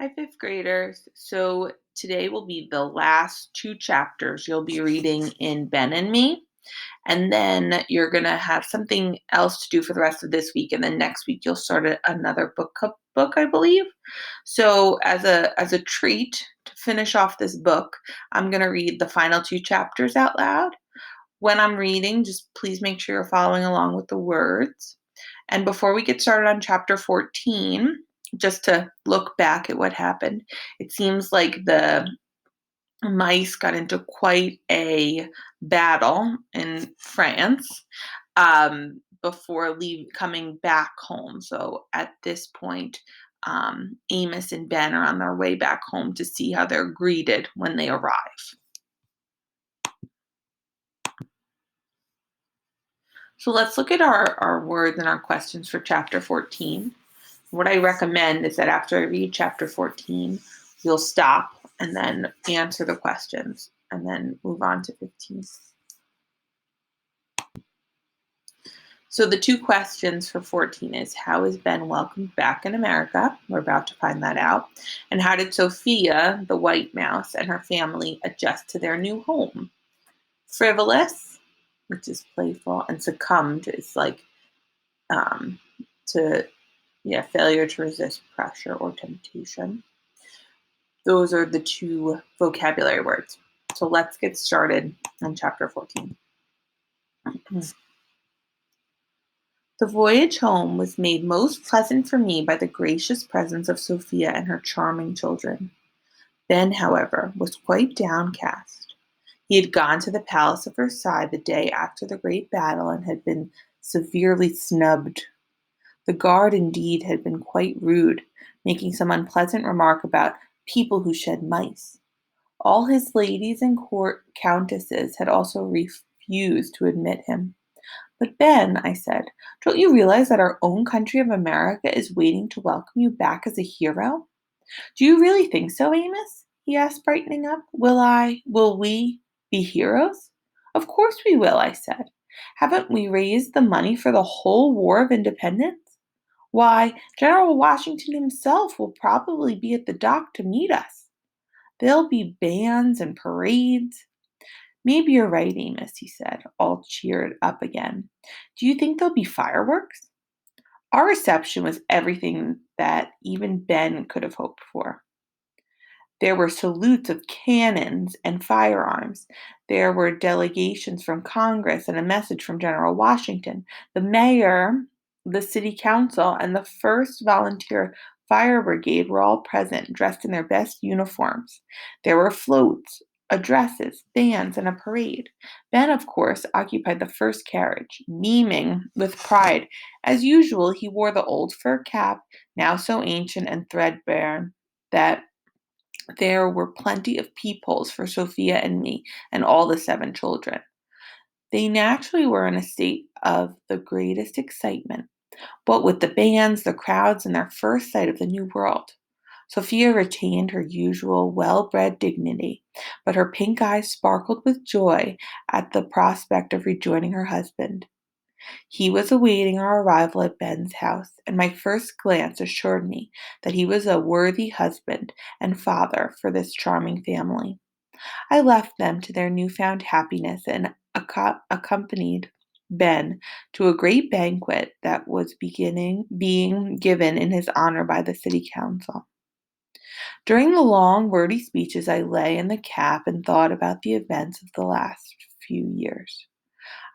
Hi, fifth graders. So today will be the last two chapters you'll be reading in Ben and Me. And then you're going to have something else to do for the rest of this week. And then next week you'll start another book, I believe. So as a treat to finish off this book, I'm going to read the final two chapters out loud. When I'm reading, just please make sure you're following along with the words. And before we get started on chapter 14, just to look back at what happened, it seems like the mice got into quite a battle in France before coming back home. So at this point, Amos and Ben are on their way back home to see how they're greeted when they arrive. So let's look at our words and our questions for chapter 14. What I recommend is that after I read chapter 14, you'll stop and then answer the questions and then move on to 15. So the two questions for 14 is, how is Ben welcomed back in America? We're about to find that out. And how did Sophia, the white mouse, and her family adjust to their new home? Frivolous, which is playful, and succumbed is like to failure to resist pressure or temptation. Those are the two vocabulary words. So let's get started on chapter 14. The voyage home was made most pleasant for me by the gracious presence of Sophia and her charming children. Ben, however, was quite downcast. He had gone to the palace of Versailles the day after the great battle and had been severely snubbed. The guard, indeed, had been quite rude, making some unpleasant remark about people who shed mice. All his ladies and court countesses had also refused to admit him. "But Ben," I said, "don't you realize that our own country of America is waiting to welcome you back as a hero?" "Do you really think so, Amos?" he asked, brightening up. Will we be heroes?" "Of course we will," I said. "Haven't we raised the money for the whole War of Independence? Why, General Washington himself will probably be at the dock to meet us. There'll be bands and parades." "Maybe you're right, Amos," he said, all cheered up again. "Do you think there'll be fireworks?" Our reception was everything that even Ben could have hoped for. There were salutes of cannons and firearms. There were delegations from Congress and a message from General Washington. The mayor, the city council, and the first volunteer fire brigade were all present, dressed in their best uniforms. There were floats, addresses, bands, and a parade. Ben, of course, occupied the first carriage, beaming with pride. As usual, he wore the old fur cap, now so ancient and threadbare that there were plenty of peepholes for Sophia and me and all the 7 children. They naturally were in a state of the greatest excitement, what with the bands, the crowds, and their first sight of the new world. Sophia retained her usual well-bred dignity, but her pink eyes sparkled with joy at the prospect of rejoining her husband. He was awaiting our arrival at Ben's house, and my first glance assured me that he was a worthy husband and father for this charming family. I left them to their new-found happiness and accompanied Ben to a great banquet that was being given in his honor by the city council. During the long, wordy speeches, I lay in the cap and thought about the events of the last few years.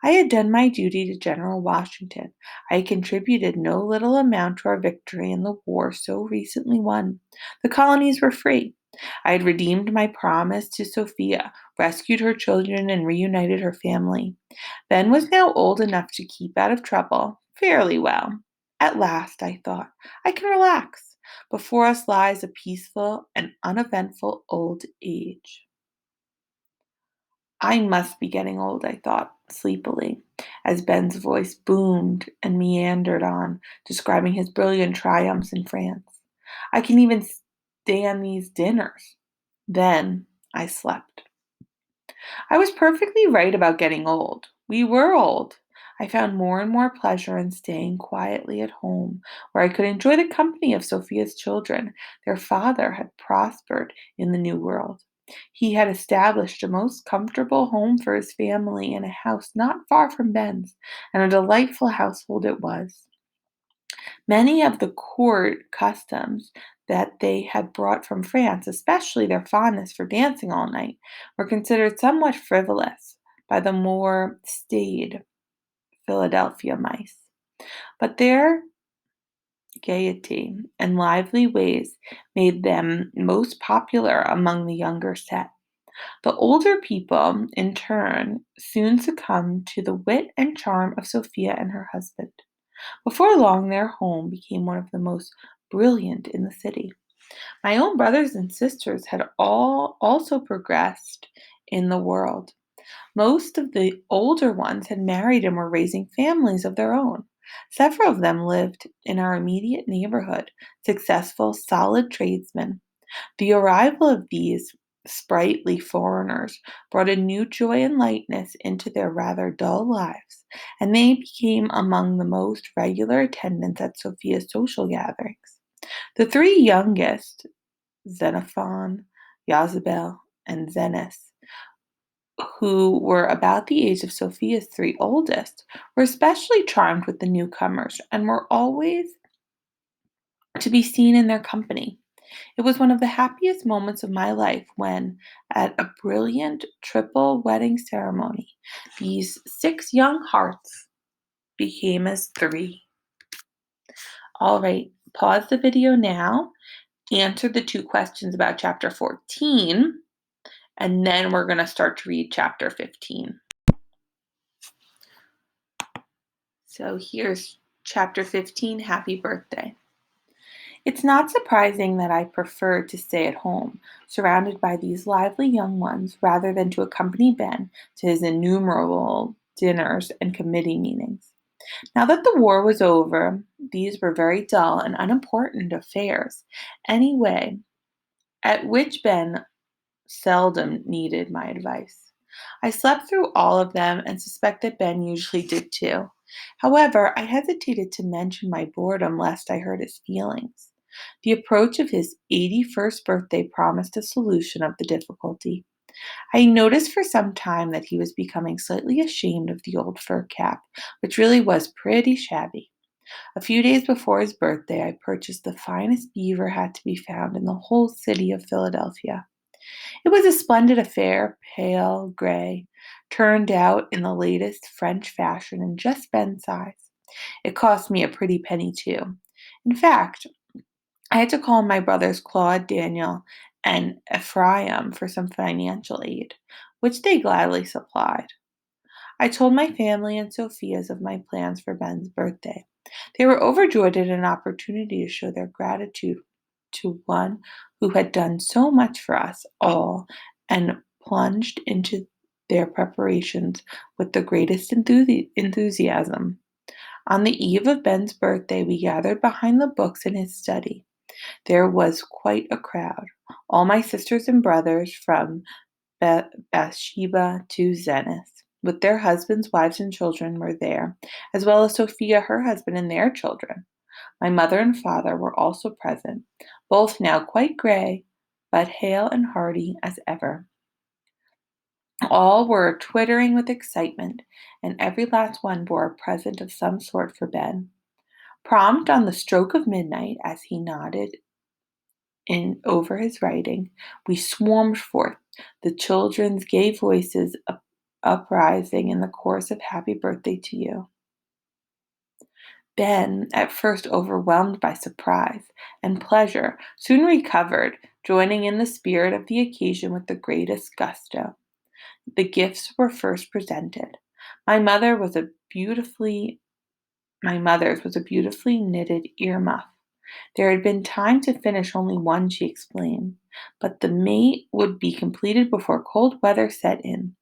I had done my duty to General Washington. I had contributed no little amount to our victory in the war so recently won. The colonies were free. I had redeemed my promise to Sophia, rescued her children, and reunited her family. Ben was now old enough to keep out of trouble fairly well. At last, I thought, I can relax. Before us lies a peaceful and uneventful old age. I must be getting old, I thought sleepily, as Ben's voice boomed and meandered on, describing his brilliant triumphs in France. I can even stand these dinners. Then I slept. I was perfectly right about getting old. We were old. I found more and more pleasure in staying quietly at home, where I could enjoy the company of Sophia's children. Their father had prospered in the New World. He had established a most comfortable home for his family in a house not far from Ben's, and a delightful household it was. Many of the court customs that they had brought from France, especially their fondness for dancing all night, were considered somewhat frivolous by the more staid Philadelphia mice. But their gaiety and lively ways made them most popular among the younger set. The older people, in turn, soon succumbed to the wit and charm of Sophia and her husband. Before long, their home became one of the most brilliant in the city. My own brothers and sisters had all also progressed in the world. Most of the older ones had married and were raising families of their own. Several of them lived in our immediate neighborhood, successful, solid tradesmen. The arrival of these sprightly foreigners brought a new joy and lightness into their rather dull lives, and they became among the most regular attendants at Sophia's social gatherings. The three youngest, Xenophon, Yazabel, and Zenos, who were about the age of Sophia's three oldest, were especially charmed with the newcomers and were always to be seen in their company. It was one of the happiest moments of my life when, at a brilliant triple wedding ceremony, these six young hearts became as three. All right, pause the video now, answer the two questions about chapter 14, and then we're going to start to read chapter 15. So here's chapter 15, Happy Birthday. It's not surprising that I preferred to stay at home, surrounded by these lively young ones, rather than to accompany Ben to his innumerable dinners and committee meetings. Now that the war was over, these were very dull and unimportant affairs, anyway, at which Ben seldom needed my advice. I slept through all of them and suspect that Ben usually did too. However, I hesitated to mention my boredom lest I hurt his feelings. The approach of his 81st birthday promised a solution of the difficulty. I noticed for some time that he was becoming slightly ashamed of the old fur cap, which really was pretty shabby. A few days before his birthday, I purchased the finest beaver hat to be found in the whole city of Philadelphia. It was a splendid affair, pale gray, turned out in the latest French fashion and just Ben's size. It cost me a pretty penny, too. In fact, I had to call on my brothers Claude, Daniel, and Ephraim for some financial aid, which they gladly supplied. I told my family and Sophia's of my plans for Ben's birthday. They were overjoyed at an opportunity to show their gratitude to one who had done so much for us all and plunged into their preparations with the greatest enthusiasm. On the eve of Ben's birthday, we gathered behind the books in his study. There was quite a crowd. All my sisters and brothers from Bathsheba to Zenith, with their husbands, wives, and children, were there, as well as Sophia, her husband, and their children. My mother and father were also present, both now quite gray, but hale and hearty as ever. All were twittering with excitement, and every last one bore a present of some sort for Ben. Prompt on the stroke of midnight, as he nodded in over his writing, we swarmed forth, the children's gay voices uprising in the chorus of Happy Birthday to You. Ben, at first overwhelmed by surprise and pleasure, soon recovered, joining in the spirit of the occasion with the greatest gusto. The gifts were first presented. My mother's was a beautifully knitted earmuff. There had been time to finish only one, she explained, but the mate would be completed before cold weather set in.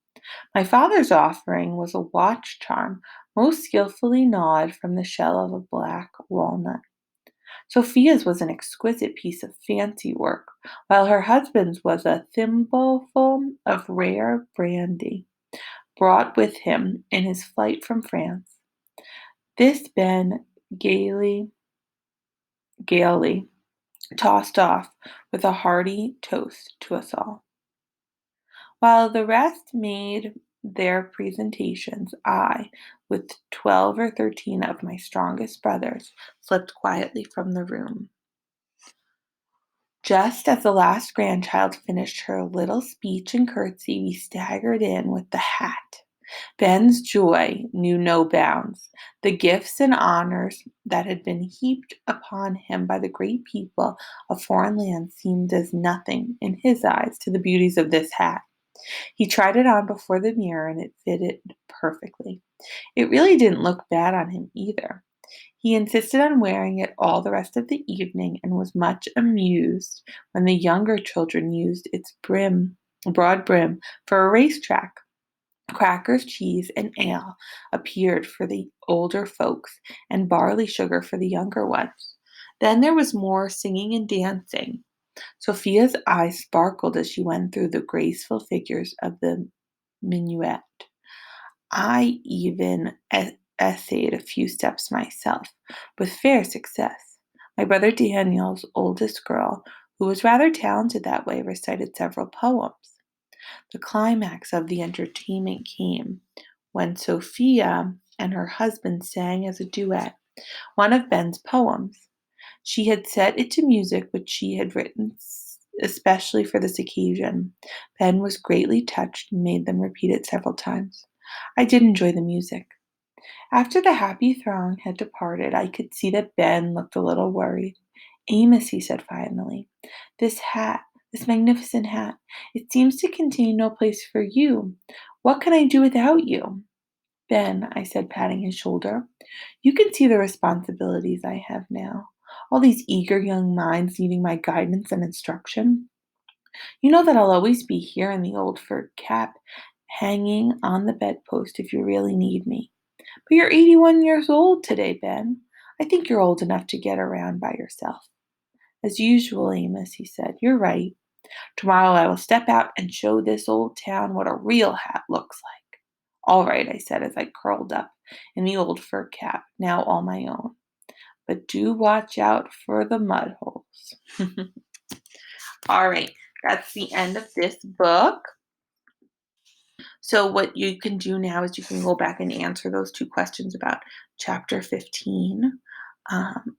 My father's offering was a watch charm, most skillfully gnawed from the shell of a black walnut. Sophia's was an exquisite piece of fancy work, while her husband's was a thimbleful of rare brandy, brought with him in his flight from France. This Ben gaily tossed off with a hearty toast to us all. While the rest made their presentations, I, with 12 or 13 of my strongest brothers, slipped quietly from the room. Just as the last grandchild finished her little speech and curtsy, we staggered in with the hat. Ben's joy knew no bounds. The gifts and honors that had been heaped upon him by the great people of foreign lands seemed as nothing in his eyes to the beauties of this hat. He tried it on before the mirror and it fitted perfectly. It really didn't look bad on him either. He insisted on wearing it all the rest of the evening and was much amused when the younger children used its broad brim for a racetrack. Crackers, cheese, and ale appeared for the older folks, and barley sugar for the younger ones. Then there was more singing and dancing. Sophia's eyes sparkled as she went through the graceful figures of the minuet. I even essayed a few steps myself, with fair success. My brother Daniel's oldest girl, who was rather talented that way, recited several poems. The climax of the entertainment came when Sophia and her husband sang as a duet one of Ben's poems. She had set it to music which she had written especially for this occasion. Ben was greatly touched and made them repeat it several times. I did enjoy the music. After the happy throng had departed, I could see that Ben looked a little worried. Amos, he said finally, this hat, this magnificent hat, it seems to contain no place for you. What can I do without you? Ben, I said, patting his shoulder, you can see the responsibilities I have now. All these eager young minds needing my guidance and instruction. You know that I'll always be here in the old fur cap, hanging on the bedpost if you really need me. But you're 81 years old today, Ben. I think you're old enough to get around by yourself. As usual, Amos, he said, you're right. Tomorrow I will step out and show this old town what a real hat looks like. All right, I said as I curled up in the old fur cap, now all my own. But do watch out for the mud holes. All right, that's the end of this book. So what you can do now is you can go back and answer those two questions about chapter 15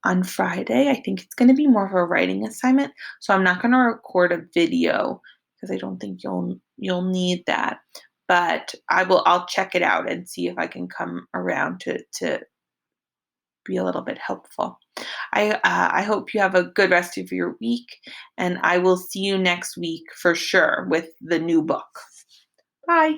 on Friday. I think it's going to be more of a writing assignment, so I'm not going to record a video because I don't think you'll need that. But I'll check it out and see if I can come around to be a little bit helpful. I hope you have a good rest of your week, and I will see you next week for sure with the new book. Bye.